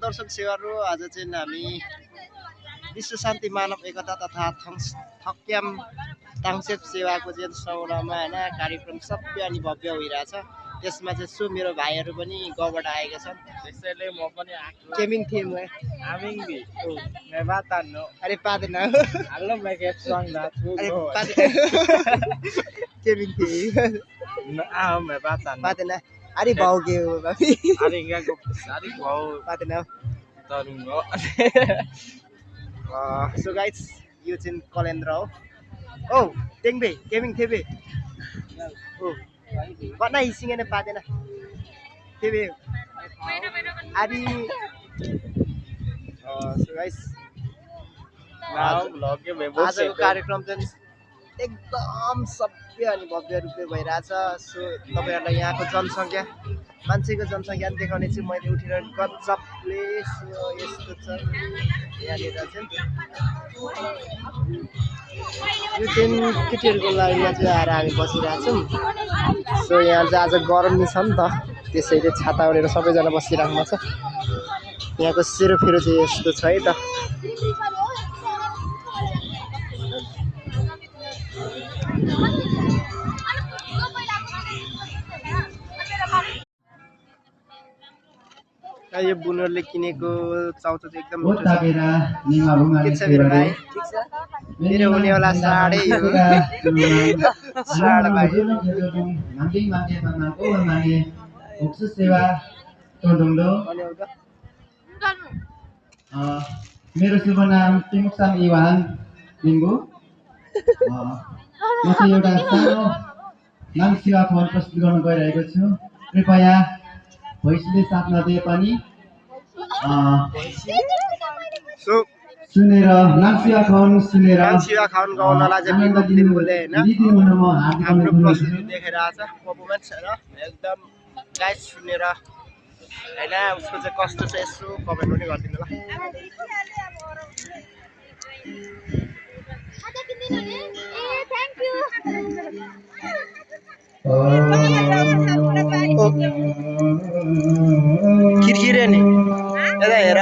दर्शक सेवाहरू आज चाहिँ हामी विश्व शान्ति मानव एकता तथा थक्याम ताङसेप सेवाको चाहिँ सौरामा हैन कार्यक्रम सभ्य अनि भव्य भइरहेछ। त्यसमा चाहिँ सु मेरो भाइहरू पनि गाउँबाट आएका छन्। त्यसैले म पनि केमिङ थिएँ म आमिङ बि मेबातान नो अरे पादैन हेलो मैं के सॉन्ग दा अरे केमिङ थिएँ मेबातान पादैन अरे भाउ के हो बाबी अरे यहाँको सारी भाउ पादैन तरुङ्गो सो गाइस यो चाहिँ कलेन्द्र हो ओ टेङबे केमिङ थेबे ओ बना हिसिङेन पादैन थेबे आदि सो गाइस नाउ ब्लग के बेबो आजको कार्यक्रम चाहिँ एकदम सभ्य अनि भव्य रूपले भइरहेछ। सो तपाईहरुलाई यहाँको जनसङ्ख्या मान्छेको जनसङ्ख्या पनि देखाउने चाहिँ मैले उठेर गजबले यस्तो छ यहाँनिर चाहिँ यो चाहिँ केटीहरूको लाइनमा चाहिँ आएर हामी बसिरहेछौँ। सो यहाँ चाहिँ आज गर्मी छ नि त त्यसैले छाता ओढेर सबैजना बसिराख्नु छ। यहाँको सेरोफेरो चाहिँ यस्तो छ है त। यो बुनरले किनेको चाउचाउ चाहिँ एकदम मिठो छ। के छ मेरो भाइ? ठिक छ? मेरो हुनेवाला साडै हो। साड भाइ। मेरो शुभ नाम तिमुक्साङ इवान लिम्बू। म चाहिँ एउटा सानो नाम सेवा फोन प्रस्तुत गर्न गइरहेको छु। कृपया भोइसले साथ नदिए पनि सुनेर नाम्सिया खाउन सुनेर नाम्सिया खाउन गाउनलाई चाहिँ विमुख लिम्बूले हैन हाम्रो प्रस्तुति देखेर आज परफर्मेन्स हैन एकदम गाइस सुनेर हैन उसको चाहिँ कस्तो छ यसो कमेन्ट पनि गरिदिनु ल। किरकिरे नि यता हेर